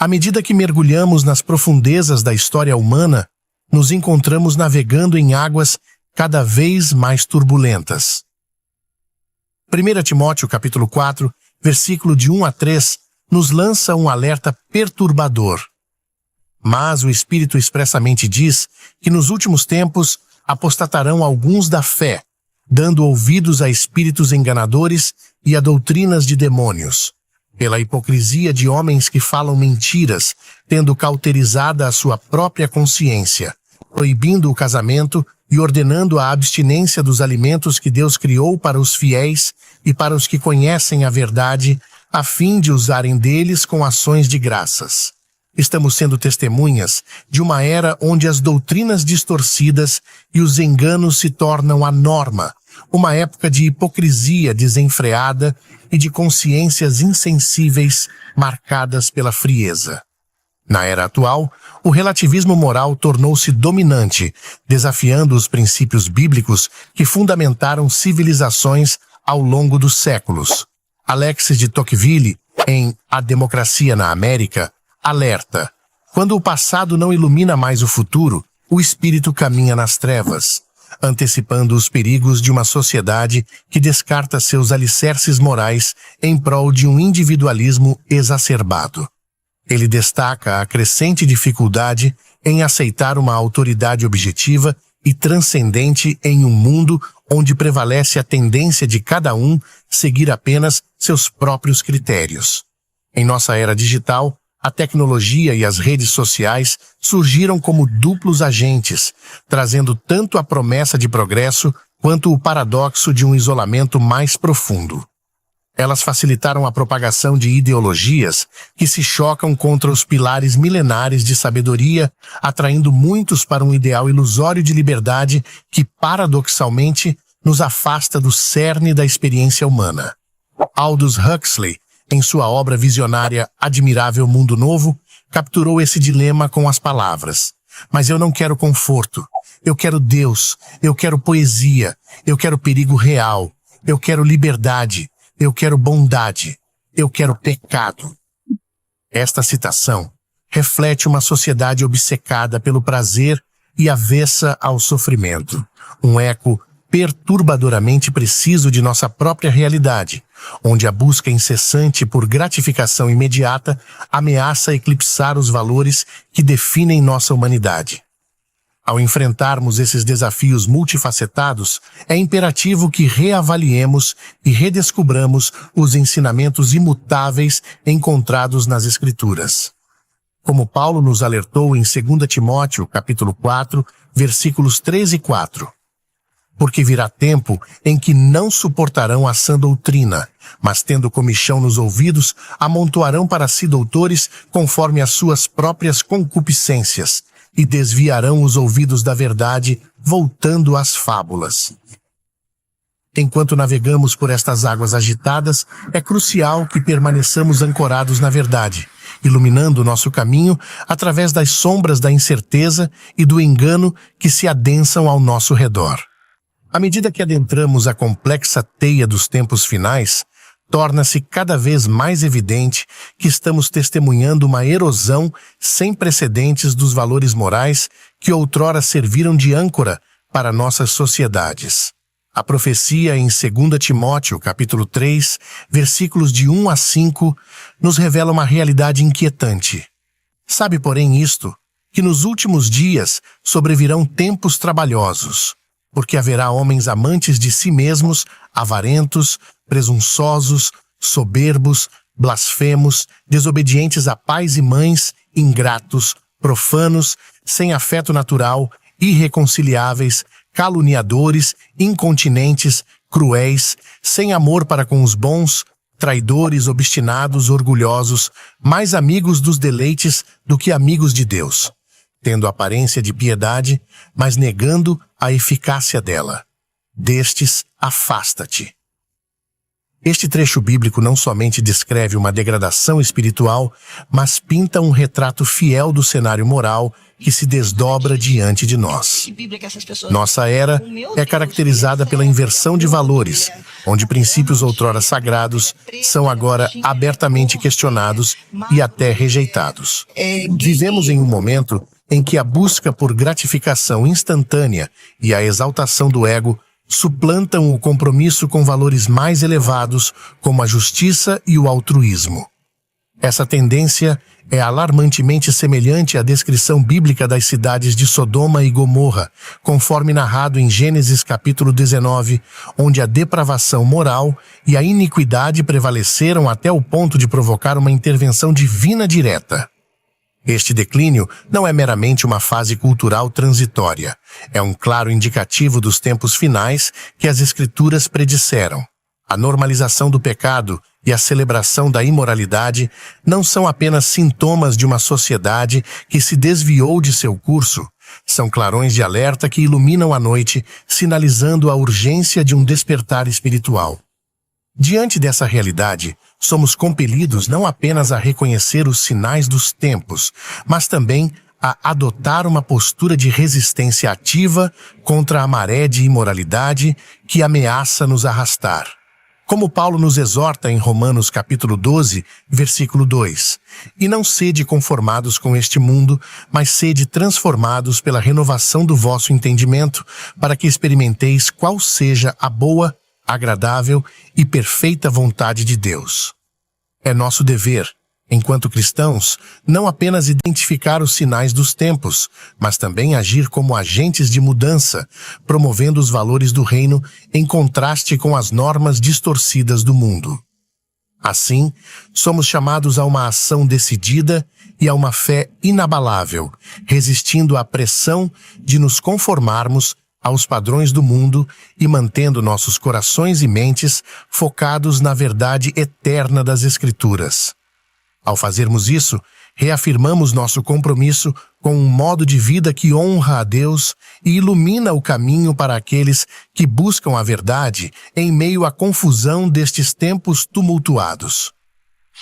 À medida que mergulhamos nas profundezas da história humana, nos encontramos navegando em águas cada vez mais turbulentas. 1 Timóteo capítulo 4, versículo de 1 a 3, nos lança um alerta perturbador. Mas o Espírito expressamente diz que nos últimos tempos apostatarão alguns da fé, dando ouvidos a espíritos enganadores e a doutrinas de demônios, pela hipocrisia de homens que falam mentiras, tendo cauterizada a sua própria consciência, proibindo o casamento e ordenando a abstinência dos alimentos que Deus criou para os fiéis e para os que conhecem a verdade, a fim de usarem deles com ações de graças. Estamos sendo testemunhas de uma era onde as doutrinas distorcidas e os enganos se tornam a norma, uma época de hipocrisia desenfreada e de consciências insensíveis marcadas pela frieza. Na era atual, o relativismo moral tornou-se dominante, desafiando os princípios bíblicos que fundamentaram civilizações ao longo dos séculos. Alexis de Tocqueville, em A Democracia na América, alerta: quando o passado não ilumina mais o futuro, o espírito caminha nas trevas, antecipando os perigos de uma sociedade que descarta seus alicerces morais em prol de um individualismo exacerbado. Ele destaca a crescente dificuldade em aceitar uma autoridade objetiva e transcendente em um mundo onde prevalece a tendência de cada um seguir apenas seus próprios critérios. Em nossa era digital, a tecnologia e as redes sociais surgiram como duplos agentes, trazendo tanto a promessa de progresso quanto o paradoxo de um isolamento mais profundo. Elas facilitaram a propagação de ideologias que se chocam contra os pilares milenares de sabedoria, atraindo muitos para um ideal ilusório de liberdade que, paradoxalmente, nos afasta do cerne da experiência humana. Aldous Huxley, em sua obra visionária Admirável Mundo Novo, capturou esse dilema com as palavras: mas eu não quero conforto, eu quero Deus, eu quero poesia, eu quero perigo real, eu quero liberdade, eu quero bondade, eu quero pecado. Esta citação reflete uma sociedade obcecada pelo prazer e avessa ao sofrimento, um eco perturbadoramente preciso de nossa própria realidade, onde a busca incessante por gratificação imediata ameaça eclipsar os valores que definem nossa humanidade. Ao enfrentarmos esses desafios multifacetados, é imperativo que reavaliemos e redescubramos os ensinamentos imutáveis encontrados nas Escrituras. Como Paulo nos alertou em 2 Timóteo, capítulo 4, versículos 3 e 4. Porque virá tempo em que não suportarão a sã doutrina, mas tendo comichão nos ouvidos, amontoarão para si doutores conforme as suas próprias concupiscências, e desviarão os ouvidos da verdade, voltando às fábulas. Enquanto navegamos por estas águas agitadas, é crucial que permaneçamos ancorados na verdade, iluminando nosso caminho através das sombras da incerteza e do engano que se adensam ao nosso redor. À medida que adentramos a complexa teia dos tempos finais, torna-se cada vez mais evidente que estamos testemunhando uma erosão sem precedentes dos valores morais que outrora serviram de âncora para nossas sociedades. A profecia em 2 Timóteo, capítulo 3, versículos de 1 a 5, nos revela uma realidade inquietante. Sabe, porém, isto, que nos últimos dias sobrevirão tempos trabalhosos, porque haverá homens amantes de si mesmos, avarentos, presunçosos, soberbos, blasfemos, desobedientes a pais e mães, ingratos, profanos, sem afeto natural, irreconciliáveis, caluniadores, incontinentes, cruéis, sem amor para com os bons, traidores, obstinados, orgulhosos, mais amigos dos deleites do que amigos de Deus, tendo aparência de piedade, mas negando a eficácia dela. Destes, afasta-te. Este trecho bíblico não somente descreve uma degradação espiritual, mas pinta um retrato fiel do cenário moral que se desdobra diante de nós. Nossa era é caracterizada pela inversão de valores, onde princípios outrora sagrados são agora abertamente questionados e até rejeitados. Vivemos em um momento em que a busca por gratificação instantânea e a exaltação do ego suplantam o compromisso com valores mais elevados, como a justiça e o altruísmo. Essa tendência é alarmantemente semelhante à descrição bíblica das cidades de Sodoma e Gomorra, conforme narrado em Gênesis capítulo 19, onde a depravação moral e a iniquidade prevaleceram até o ponto de provocar uma intervenção divina direta. Este declínio não é meramente uma fase cultural transitória. É um claro indicativo dos tempos finais que as Escrituras predisseram. A normalização do pecado e a celebração da imoralidade não são apenas sintomas de uma sociedade que se desviou de seu curso. São clarões de alerta que iluminam a noite, sinalizando a urgência de um despertar espiritual. Diante dessa realidade, somos compelidos não apenas a reconhecer os sinais dos tempos, mas também a adotar uma postura de resistência ativa contra a maré de imoralidade que ameaça nos arrastar. Como Paulo nos exorta em Romanos capítulo 12, versículo 2, "E não sede conformados com este mundo, mas sede transformados pela renovação do vosso entendimento, para que experimenteis qual seja a boa, agradável e perfeita vontade de Deus." É nosso dever, enquanto cristãos, não apenas identificar os sinais dos tempos, mas também agir como agentes de mudança, promovendo os valores do reino em contraste com as normas distorcidas do mundo. Assim, somos chamados a uma ação decidida e a uma fé inabalável, resistindo à pressão de nos conformarmos aos padrões do mundo e mantendo nossos corações e mentes focados na verdade eterna das Escrituras. Ao fazermos isso, reafirmamos nosso compromisso com um modo de vida que honra a Deus e ilumina o caminho para aqueles que buscam a verdade em meio à confusão destes tempos tumultuados.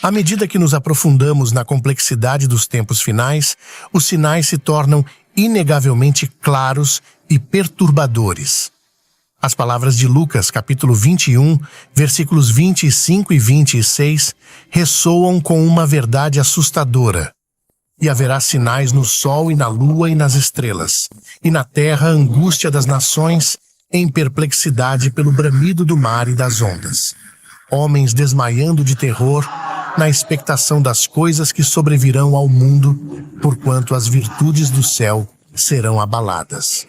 À medida que nos aprofundamos na complexidade dos tempos finais, os sinais se tornam inegavelmente claros e perturbadores. As palavras de Lucas, capítulo 21, versículos 25 e 26, ressoam com uma verdade assustadora. "E haverá sinais no sol e na lua e nas estrelas, e na terra a angústia das nações, em perplexidade pelo bramido do mar e das ondas. Homens desmaiando de terror, na expectação das coisas que sobrevirão ao mundo, porquanto as virtudes do céu serão abaladas."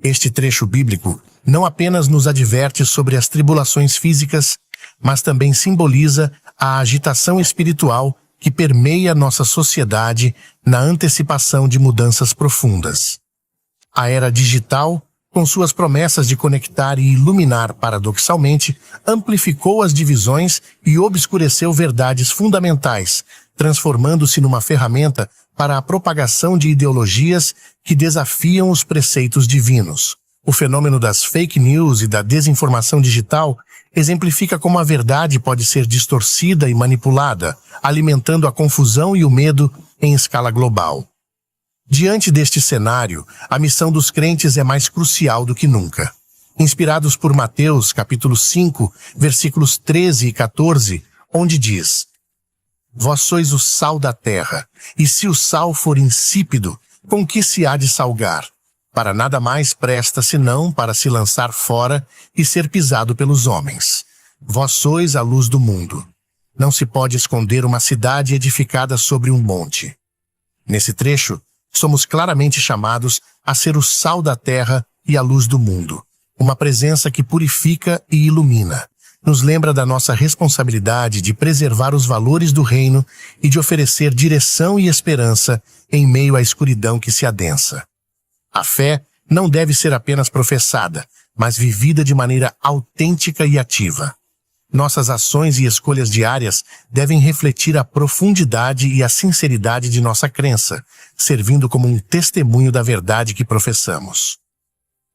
Este trecho bíblico não apenas nos adverte sobre as tribulações físicas, mas também simboliza a agitação espiritual que permeia nossa sociedade na antecipação de mudanças profundas. A era digital, com suas promessas de conectar e iluminar paradoxalmente, amplificou as divisões e obscureceu verdades fundamentais, transformando-se numa ferramenta para a propagação de ideologias que desafiam os preceitos divinos. O fenômeno das fake news e da desinformação digital exemplifica como a verdade pode ser distorcida e manipulada, alimentando a confusão e o medo em escala global. Diante deste cenário, a missão dos crentes é mais crucial do que nunca. Inspirados por Mateus, capítulo 5, versículos 13 e 14, onde diz: "Vós sois o sal da terra, e se o sal for insípido, com que se há de salgar? Para nada mais presta senão para se lançar fora e ser pisado pelos homens. Vós sois a luz do mundo. Não se pode esconder uma cidade edificada sobre um monte." Nesse trecho, somos claramente chamados a ser o sal da terra e a luz do mundo, uma presença que purifica e ilumina. Nos lembra da nossa responsabilidade de preservar os valores do reino e de oferecer direção e esperança em meio à escuridão que se adensa. A fé não deve ser apenas professada, mas vivida de maneira autêntica e ativa. Nossas ações e escolhas diárias devem refletir a profundidade e a sinceridade de nossa crença, servindo como um testemunho da verdade que professamos.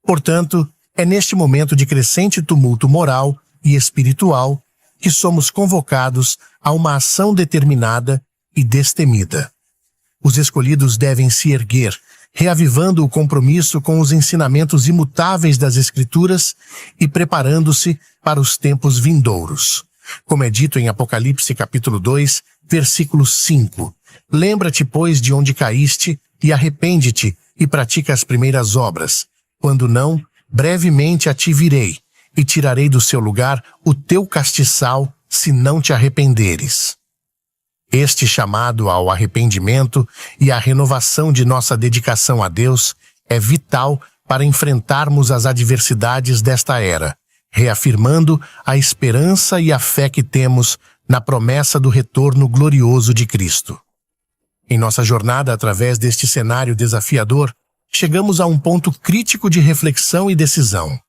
Portanto, é neste momento de crescente tumulto moral e espiritual que somos convocados a uma ação determinada e destemida. Os escolhidos devem se erguer, reavivando o compromisso com os ensinamentos imutáveis das Escrituras e preparando-se para os tempos vindouros. Como é dito em Apocalipse capítulo 2, versículo 5. Lembra-te, pois, de onde caíste, e arrepende-te, e pratica as primeiras obras. Quando não, brevemente a ti virei, e tirarei do seu lugar o teu castiçal, se não te arrependeres. Este chamado ao arrependimento e à renovação de nossa dedicação a Deus é vital para enfrentarmos as adversidades desta era, reafirmando a esperança e a fé que temos na promessa do retorno glorioso de Cristo. Em nossa jornada através deste cenário desafiador, chegamos a um ponto crítico de reflexão e decisão.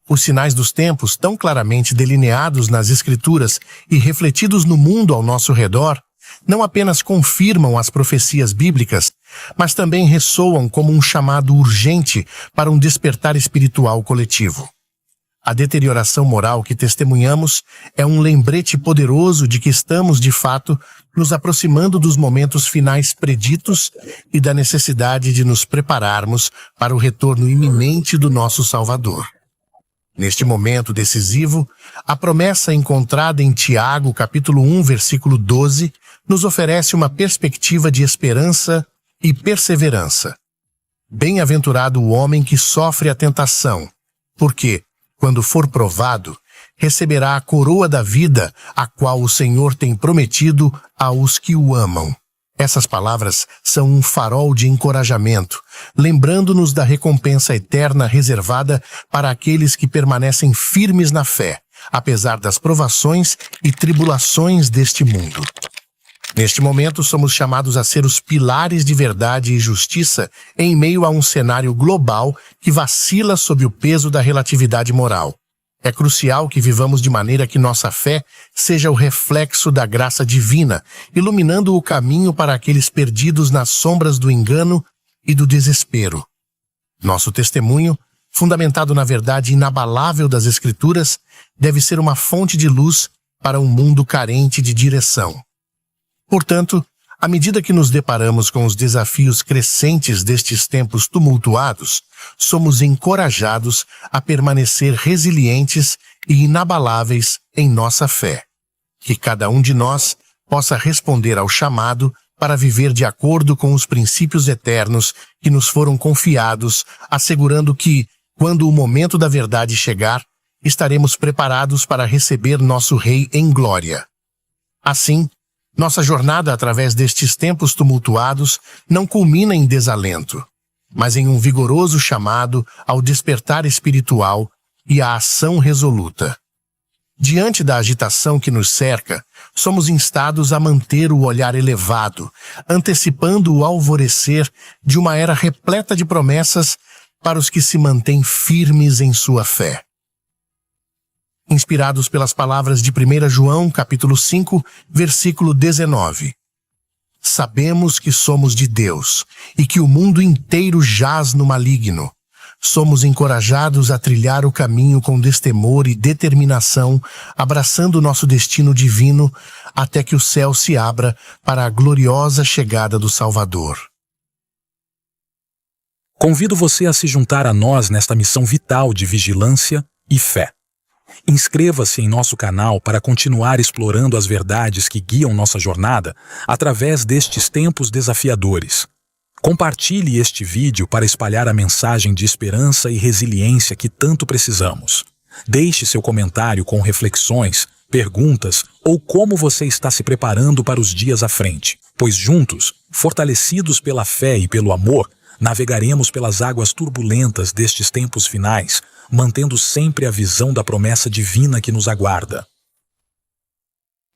Os sinais dos tempos, tão claramente delineados nas Escrituras e refletidos no mundo ao nosso redor, não apenas confirmam as profecias bíblicas, mas também ressoam como um chamado urgente para um despertar espiritual coletivo. A deterioração moral que testemunhamos é um lembrete poderoso de que estamos, de fato, nos aproximando dos momentos finais preditos e da necessidade de nos prepararmos para o retorno iminente do nosso Salvador. Neste momento decisivo, a promessa encontrada em Tiago, capítulo 1, versículo 12, nos oferece uma perspectiva de esperança e perseverança. Bem-aventurado o homem que sofre a tentação, porque, quando for provado, receberá a coroa da vida, a qual o Senhor tem prometido aos que o amam. Essas palavras são um farol de encorajamento, lembrando-nos da recompensa eterna reservada para aqueles que permanecem firmes na fé, apesar das provações e tribulações deste mundo. Neste momento, somos chamados a ser os pilares de verdade e justiça em meio a um cenário global que vacila sob o peso da relatividade moral. É crucial que vivamos de maneira que nossa fé seja o reflexo da graça divina, iluminando o caminho para aqueles perdidos nas sombras do engano e do desespero. Nosso testemunho, fundamentado na verdade inabalável das Escrituras, deve ser uma fonte de luz para um mundo carente de direção. Portanto, à medida que nos deparamos com os desafios crescentes destes tempos tumultuados, somos encorajados a permanecer resilientes e inabaláveis em nossa fé. Que cada um de nós possa responder ao chamado para viver de acordo com os princípios eternos que nos foram confiados, assegurando que, quando o momento da verdade chegar, estaremos preparados para receber nosso Rei em glória. Assim, nossa jornada através destes tempos tumultuados não culmina em desalento, mas em um vigoroso chamado ao despertar espiritual e à ação resoluta. Diante da agitação que nos cerca, somos instados a manter o olhar elevado, antecipando o alvorecer de uma era repleta de promessas para os que se mantêm firmes em sua fé. Inspirados pelas palavras de 1 João, capítulo 5, versículo 19. Sabemos que somos de Deus e que o mundo inteiro jaz no maligno. Somos encorajados a trilhar o caminho com destemor e determinação, abraçando nosso destino divino até que o céu se abra para a gloriosa chegada do Salvador. Convido você a se juntar a nós nesta missão vital de vigilância e fé. Inscreva-se em nosso canal para continuar explorando as verdades que guiam nossa jornada através destes tempos desafiadores. Compartilhe este vídeo para espalhar a mensagem de esperança e resiliência que tanto precisamos. Deixe seu comentário com reflexões, perguntas ou como você está se preparando para os dias à frente, pois juntos, fortalecidos pela fé e pelo amor, navegaremos pelas águas turbulentas destes tempos finais, mantendo sempre a visão da promessa divina que nos aguarda.